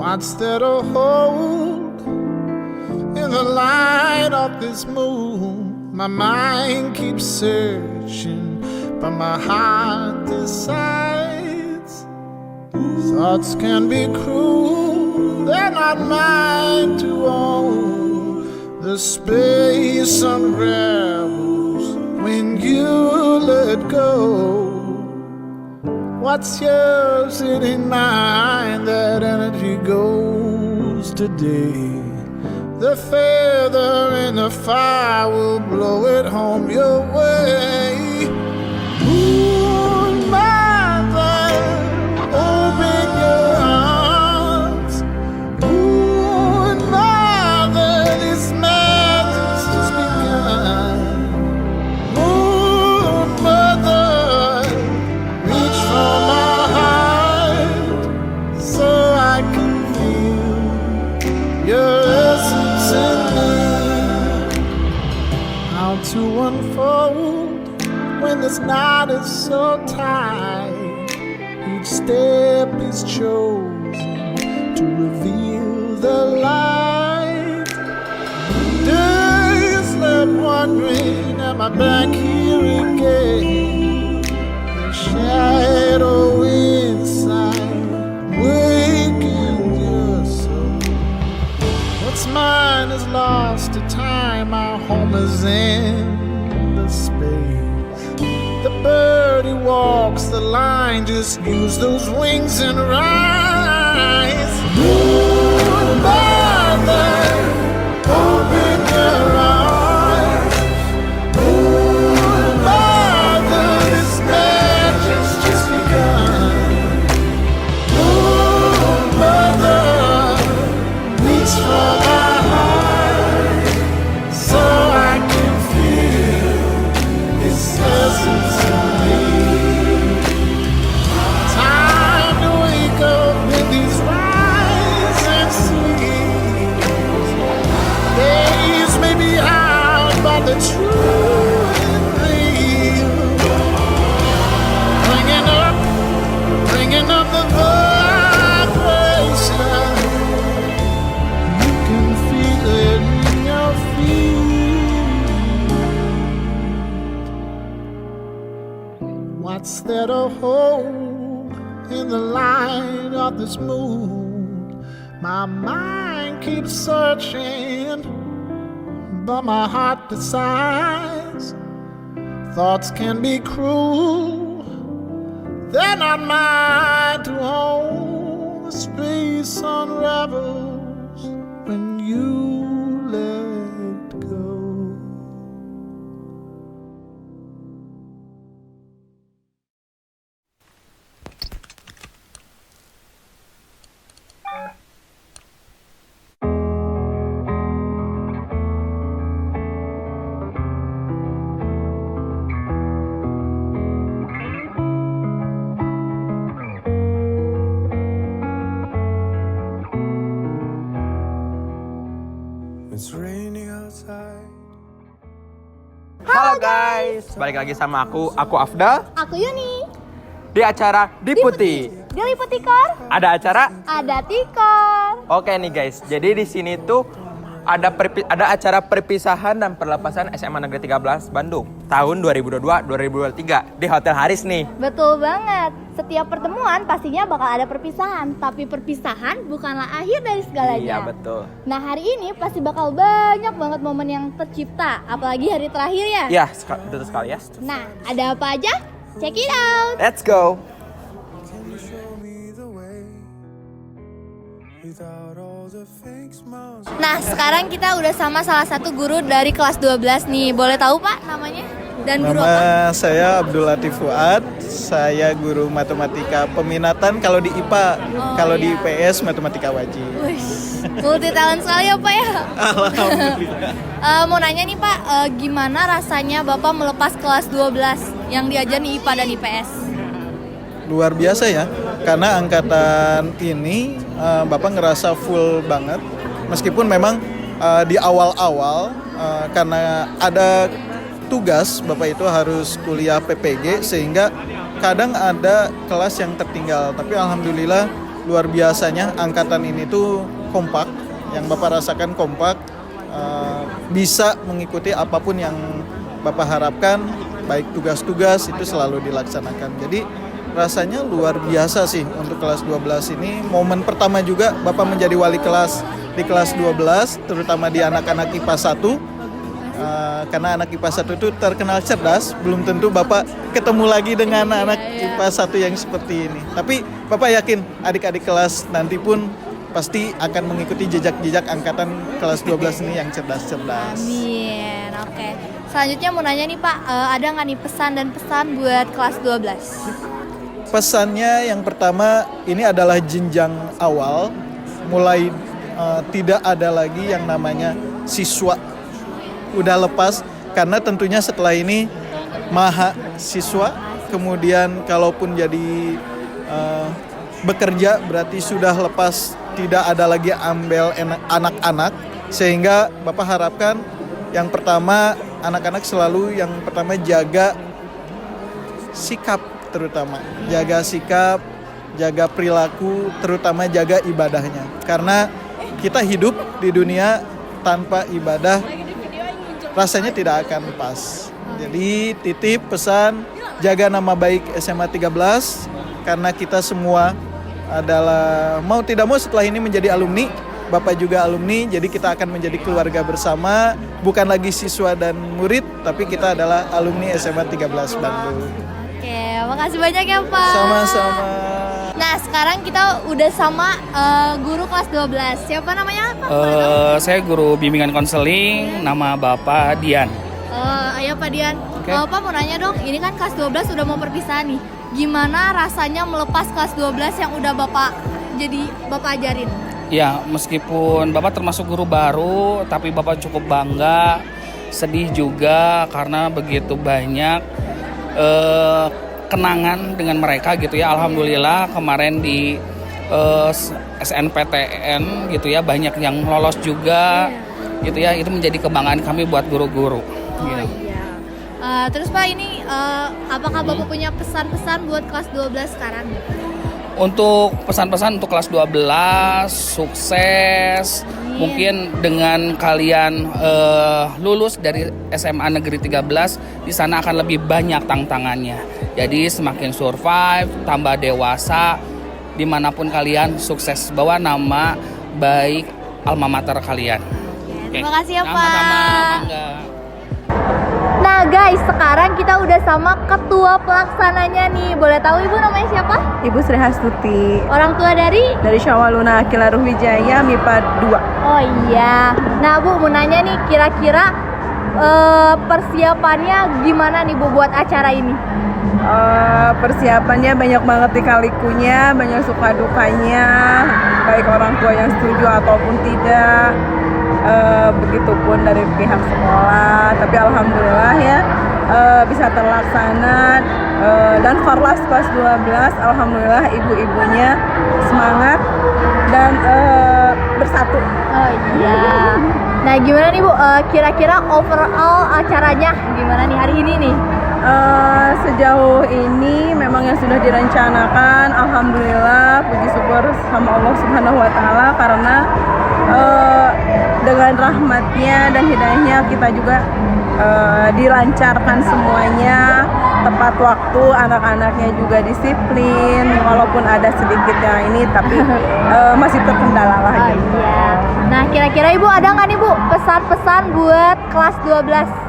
What's there to hold in the light of this moon? My mind keeps searching, but my heart decides. Thoughts can be cruel, they're not mine to own. The space unravels when you let go. What's yours, it ain't mine. That energy goes today. The feather in the fire will blow it home your way. Moon mother, open your arms. Moon mother, this magic's just begun. Moon mother, reach for my heart so I can feel your essence in me. How to unfold when this knot is so tight. Each step is chosen to reveal the light. Days left wondering, am I back here again? The shadow inside, waking your soul. What's mine is lost to time, our home is in the space. The bird who walks the line, just use those wings and rise. Moon mother, open your arms. Moon mother, this magic's just begun. Moon mother, reach for my heart so I can feel this essence in me. Time to wake up in these rising seas. Days may be out, but the truth is real. Bringing up the vibration. You can feel it in your feet. What's there to hold in the light of this moon? My mind keeps searching, but my heart decides. Thoughts can be cruel, they're not mine to own. The space unravels when you let go. It's raining outside. Halo guys, balik lagi sama aku Afdal Aku Yuni. di acara Diputi. Diliput Tikor. Ada acara? Ada Tikor. Oke nih guys, jadi di sini tuh ada acara perpisahan dan perlepasan SMA Negeri 13 Bandung tahun 2022-2023 di Hotel Haris nih. Betul banget. Setiap pertemuan pastinya bakal ada perpisahan, tapi perpisahan bukanlah akhir dari segalanya. Iya betul. Nah, hari ini pasti bakal banyak banget momen yang tercipta, apalagi hari terakhir ya. Ya, betul sekali ya. Nah, ada apa aja? Check it out. Let's go. Can you show me the way without all the fake smiles? Nah, sekarang kita udah sama salah satu guru dari kelas 12 nih. Boleh tahu Pak namanya? Dan guru apa? Nama saya Abdul Latif Fuad, saya guru matematika peminatan kalau di IPA, kalau di IPS matematika wajib. Wih, multi talent sekali ya Pak ya. Alhamdulillah. Mau nanya nih Pak, gimana rasanya Bapak melepas kelas 12 yang diajar di IPA dan IPS? Luar biasa ya, karena angkatan ini Bapak ngerasa full banget, meskipun memang di awal-awal karena ada tugas Bapak itu harus kuliah PPG sehingga kadang ada kelas yang tertinggal, tapi alhamdulillah luar biasanya angkatan ini tuh kompak. Yang Bapak rasakan kompak, bisa mengikuti apapun yang Bapak harapkan, baik tugas-tugas itu selalu dilaksanakan. Jadi rasanya luar biasa sih untuk kelas 12 ini. Momen pertama juga Bapak menjadi wali kelas di kelas 12, terutama di anak-anak IPA 1. Karena anak IPA 1 itu terkenal cerdas, belum tentu Bapak ketemu lagi dengan anak IPA 1 yang seperti ini. Tapi Bapak yakin adik-adik kelas nanti pun pasti akan mengikuti jejak-jejak angkatan kelas 12 ini yang cerdas-cerdas. Amin. Oke. Selanjutnya mau nanya nih Pak, ada nggak nih pesan dan pesan buat kelas 12? Pesannya yang pertama, ini adalah jenjang awal, mulai tidak ada lagi yang namanya siswa. Udah lepas, karena tentunya setelah ini mahasiswa, kemudian kalaupun jadi bekerja berarti sudah lepas, tidak ada lagi ambil anak-anak, sehingga Bapak harapkan yang pertama anak-anak selalu yang pertama jaga sikap, terutama jaga sikap, jaga perilaku, terutama jaga ibadahnya, karena kita hidup di dunia tanpa ibadah rasanya tidak akan pas. Jadi titip pesan, jaga nama baik SMA 13, karena kita semua adalah mau tidak mau setelah ini menjadi alumni. Bapak juga alumni, jadi kita akan menjadi keluarga bersama, bukan lagi siswa dan murid, tapi kita adalah alumni SMA 13 Bandung. Oke, makasih banyak ya Pak. Sama-sama. Nah, sekarang kita udah sama guru kelas 12. Siapa namanya Pak? Saya guru bimbingan konseling, nama Bapak Dian. Ayo Pak Dian. Oke. Pak mau nanya dong, ini kan kelas 12 udah mau perpisahan nih. Gimana rasanya melepas kelas 12 yang udah Bapak ajarin? Ya, meskipun Bapak termasuk guru baru, tapi Bapak cukup bangga, sedih juga karena begitu banyak kenangan dengan mereka gitu ya. Alhamdulillah kemarin di SNPTN gitu ya, banyak yang lolos juga gitu ya. Itu menjadi kebanggaan kami buat guru-guru. Gitu. Iya. Terus Pak ini apakah Bapak punya pesan-pesan buat kelas 12 sekarang? Untuk pesan-pesan untuk kelas 12, sukses. Mungkin dengan kalian lulus dari SMA Negeri 13, di sana akan lebih banyak tantangannya. Jadi semakin survive, tambah dewasa, dimanapun kalian sukses, bawa nama baik alma mater kalian. Oke. Terima kasih ya Pak. Sama-sama, bangga. Nah guys, sekarang kita udah sama ketua pelaksananya nih. Boleh tahu Ibu namanya siapa? Ibu Sri Hastuti Orang tua dari? Syawaluna Akila Ruhwijaya MIPA 2. Oh iya. Nah Bu, mau nanya nih, kira-kira persiapannya gimana nih Bu buat acara ini? Persiapannya banyak banget lika-likunya, banyak suka dukanya, baik orang tua yang setuju ataupun tidak. Begitupun dari pihak sekolah, tapi alhamdulillah ya bisa terlaksana, dan Farlas kelas 12 alhamdulillah ibu-ibunya semangat dan bersatu. Oh iya. Nah gimana nih Bu, kira-kira overall acaranya gimana nih hari ini nih? Sejauh ini memang yang sudah direncanakan, alhamdulillah puji syukur sama Allah Subhanahu wa Ta'ala, karena dengan rahmatnya dan hidayahnya kita juga dilancarkan semuanya, tepat waktu, anak-anaknya juga disiplin, walaupun ada sedikit yang ini tapi masih terkendala lah gitu. Iya. Nah kira-kira Ibu ada nggak nih Bu pesan-pesan buat kelas 12?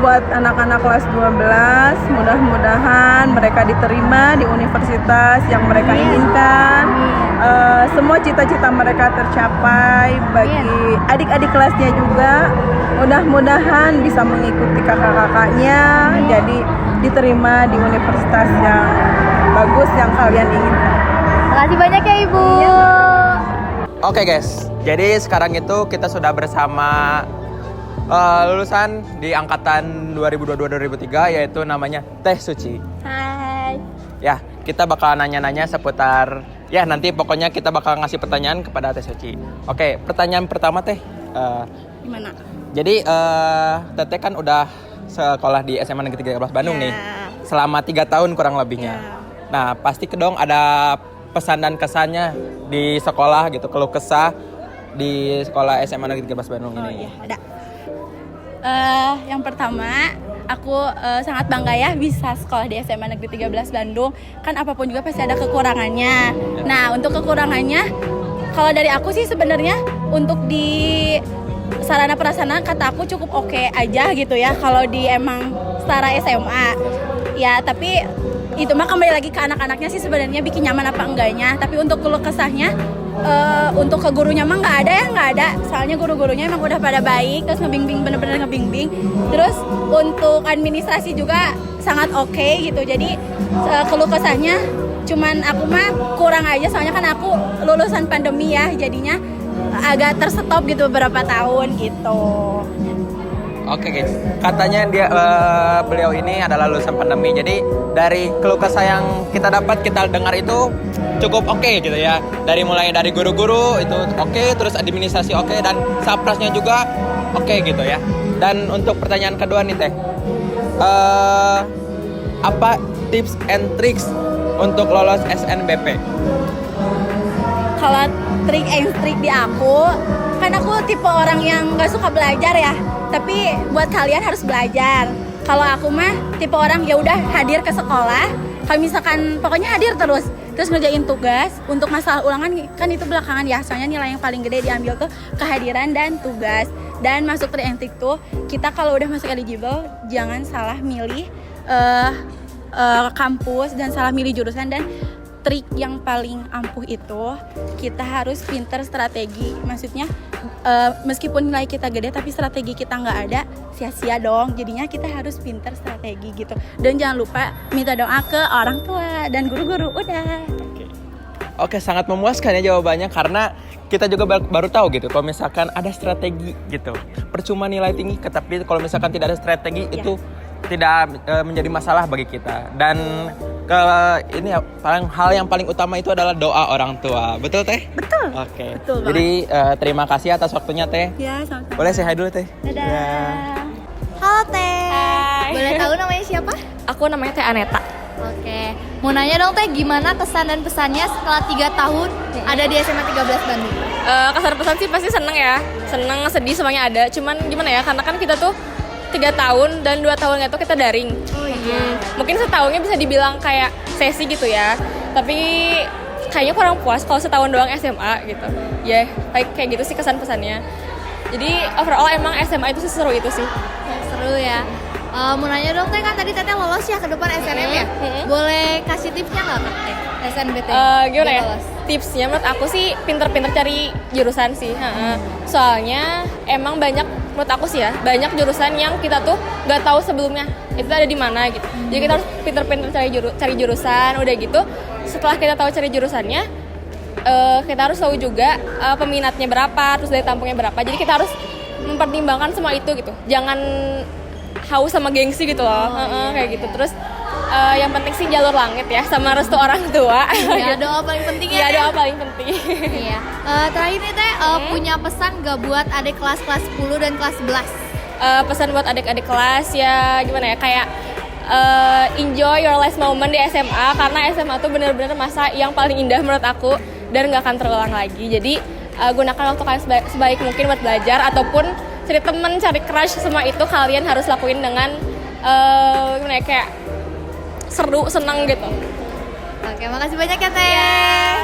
Buat anak-anak kelas 12, mudah-mudahan mereka diterima di universitas yang mereka inginkan. Semua cita-cita mereka tercapai. Bagi adik-adik kelasnya juga, mudah-mudahan bisa mengikuti kakak-kakaknya, jadi diterima di universitas yang bagus yang kalian inginkan. Makasih banyak ya Ibu. Oke guys, jadi sekarang itu kita sudah bersama lulusan di angkatan 2022-2003, yaitu namanya Teh Suci. Hai. Ya, kita bakal nanya-nanya seputar, ya nanti pokoknya kita bakal ngasih pertanyaan kepada Teh Suci. Oke, pertanyaan pertama Teh. Gimana? Jadi Teteh kan udah sekolah di SMA Negeri 13 Bandung nih, selama 3 tahun kurang lebihnya. Nah pasti dong ada pesan dan kesannya di sekolah gitu, keluh kesah di sekolah SMA Negeri 13 Bandung ini. Ada. Yang pertama, aku sangat bangga ya bisa sekolah di SMA Negeri 13 Bandung. Kan apapun juga pasti ada kekurangannya. Nah, untuk kekurangannya, kalau dari aku sih sebenarnya untuk di sarana prasarana kata aku cukup oke aja gitu ya. Kalau di emang setara SMA, ya tapi itu mah kembali lagi ke anak-anaknya sih sebenarnya bikin nyaman apa enggaknya. Tapi untuk keluh kesahnya, untuk ke gurunya mah nggak ada. Soalnya guru-gurunya emang udah pada baik, terus ngebimbing, bener-bener ngebimbing. Terus untuk administrasi juga sangat oke gitu. Jadi keluh kesahnya cuman aku mah kurang aja, soalnya kan aku lulusan pandemi ya, jadinya agak terstop gitu beberapa tahun gitu. Oke guys, katanya beliau ini adalah lulusan pandemi. Jadi dari keluh kesah yang kita dapat, kita dengar itu cukup oke gitu ya. Mulai dari guru-guru itu oke, terus administrasi oke, dan saprasnya juga oke gitu ya. Dan untuk pertanyaan kedua nih Teh, apa tips and tricks untuk lolos SNBP? Kalau trik and trik di aku, kan aku tipe orang yang nggak suka belajar ya. Tapi buat kalian harus belajar. Kalau aku mah tipe orang ya udah hadir ke sekolah. Kalau misalkan pokoknya hadir terus ngerjain tugas. Untuk masalah ulangan kan itu belakangan ya. Soalnya nilai yang paling gede diambil tuh kehadiran dan tugas. Dan masuk trik and trik tuh kita kalau udah masuk eligible jangan salah milih kampus dan salah milih jurusan. Dan trik yang paling ampuh itu kita harus pinter strategi. Maksudnya meskipun nilai kita gede tapi strategi kita nggak ada, sia-sia dong. Jadinya kita harus pinter strategi gitu. Dan jangan lupa minta doa ke orang tua dan guru-guru. Udah. Oke, sangat memuaskan ya jawabannya, karena kita juga baru tahu gitu kalau misalkan ada strategi gitu. Percuma nilai tinggi, tapi kalau misalkan tidak ada strategi itu tidak menjadi masalah bagi kita. Dan ini ya, hal yang paling utama itu adalah doa orang tua. Betul Teh? Betul. Oke. Betul banget. Jadi terima kasih atas waktunya Teh. Ya, sama-sama. Boleh say hi dulu Teh? Dadah. Ya. Halo Teh. Hai. Boleh tahu namanya siapa? Aku namanya Teh Aneta. Oke. Mau nanya dong Teh, gimana kesan dan pesannya setelah 3 tahun ada di SMA 13 Bandung? Kesan pesan sih pasti seneng ya. Seneng, sedih semuanya ada. Cuman gimana ya, karena kan kita tuh 3 tahun dan 2 tahun itu kita daring. Oh iya. Mungkin setahunnya bisa dibilang kayak sesi gitu ya. Tapi kayaknya kurang puas kalau setahun doang SMA gitu. Ya, kayak gitu sih kesan pesannya. Jadi overall emang SMA itu seseru itu sih. Seru ya. Mau nanya dong Teh, kan tadi Teteh lolos ya ke depan SNM ya? Boleh kasih tipsnya nggak Kak Teh? SNBT Gimana ya? lolos. Tipsnya menurut aku sih pinter-pinter cari jurusan sih. Soalnya emang banyak, menurut aku sih ya, banyak jurusan yang kita tuh nggak tahu sebelumnya itu ada di mana gitu. Jadi kita harus pinter-pinter cari jurusan. Udah gitu, setelah kita tahu cari jurusannya, kita harus tahu juga peminatnya berapa, terus daya tampungnya berapa. Jadi kita harus mempertimbangkan semua itu gitu. Jangan haus sama gengsi gitu loh. Kayak gitu. Terus yang penting sih jalur langit ya, sama restu orang tua. Ya, doa paling penting ya. Iya, doa paling penting. Iya. Terakhir nih Teh, punya pesan nggak buat adik kelas 10 dan kelas 11? Pesan buat adik-adik kelas ya gimana ya, kayak enjoy your last moment di SMA, karena SMA tuh bener-bener masa yang paling indah menurut aku dan nggak akan terulang lagi. Jadi gunakan waktu kalian sebaik mungkin buat belajar, ataupun cari temen, cari crush, semua itu kalian harus lakuin dengan gimana ya, kayak seru, senang gitu. Oke, makasih banyak ya Teh.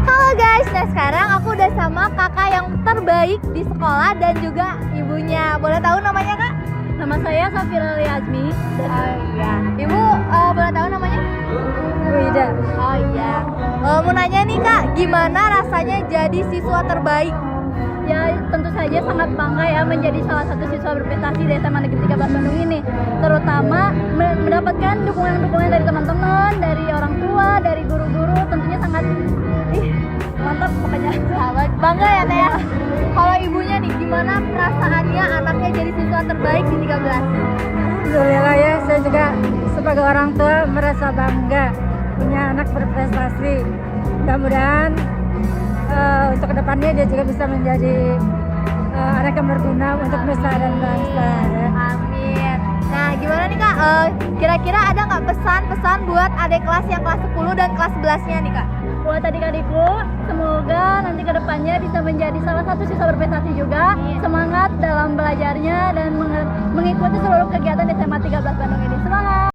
Halo guys, nah sekarang aku udah sama kakak yang terbaik di sekolah dan juga ibunya. Boleh tahu namanya Kak? Nama saya Safira Liazmi. Oh iya. Ibu boleh tahu namanya? Wida. Oh iya. Mau nanya nih Kak, gimana rasanya jadi siswa terbaik? Ya tentu saja sangat bangga ya menjadi salah satu siswa berprestasi di SMA Negeri 13 Bandung ini. Terutama mendapatkan dukungan-dukungan dari teman-teman, dari orang tua, dari guru-guru, tentunya sangat mantap pokoknya. Bangga ya Teh ya. Kalau ibunya nih, gimana perasaannya anaknya jadi siswa terbaik di 13? Alhamdulillah ya, saya juga sebagai orang tua merasa bangga punya anak berprestasi. Mudah-mudahan untuk kedepannya dia juga bisa menjadi anak yang berguna untuk nusa dan bangsa ya. Amin. Nah, gimana nih Kak? Kira-kira ada nggak pesan-pesan buat adik kelas yang kelas 10 dan kelas 11-nya nih Kak? Buat adik-adikku, semoga nanti kedepannya bisa menjadi salah satu siswa berprestasi juga. Semangat dalam belajarnya dan mengikuti seluruh kegiatan SMA 13 Bandung ini. Semangat!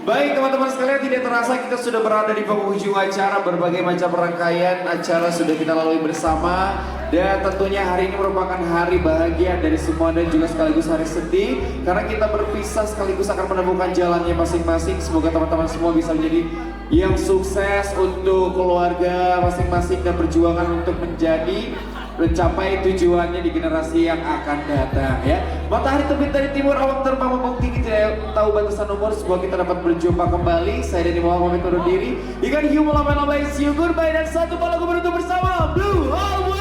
Baik teman-teman sekalian, tidak terasa kita sudah berada di penghujung acara. Berbagai macam rangkaian acara sudah kita lalui bersama. Dan tentunya hari ini merupakan hari bahagia dari semua dan juga sekaligus hari sedih. Karena kita berpisah sekaligus akan menemukan jalannya masing-masing. Semoga teman-teman semua bisa menjadi yang sukses untuk keluarga masing-masing dan perjuangan untuk mencapai tujuannya di generasi yang akan datang ya. Matahari terbit dari timur, awang terbang membukti kita tahu batasan umur. Semoga kita dapat berjumpa kembali. Saya Denny Muhammad undur diri. Ikan hiu melambai-lambai, see you goodbye, dan satu malam bersama Blue Hole.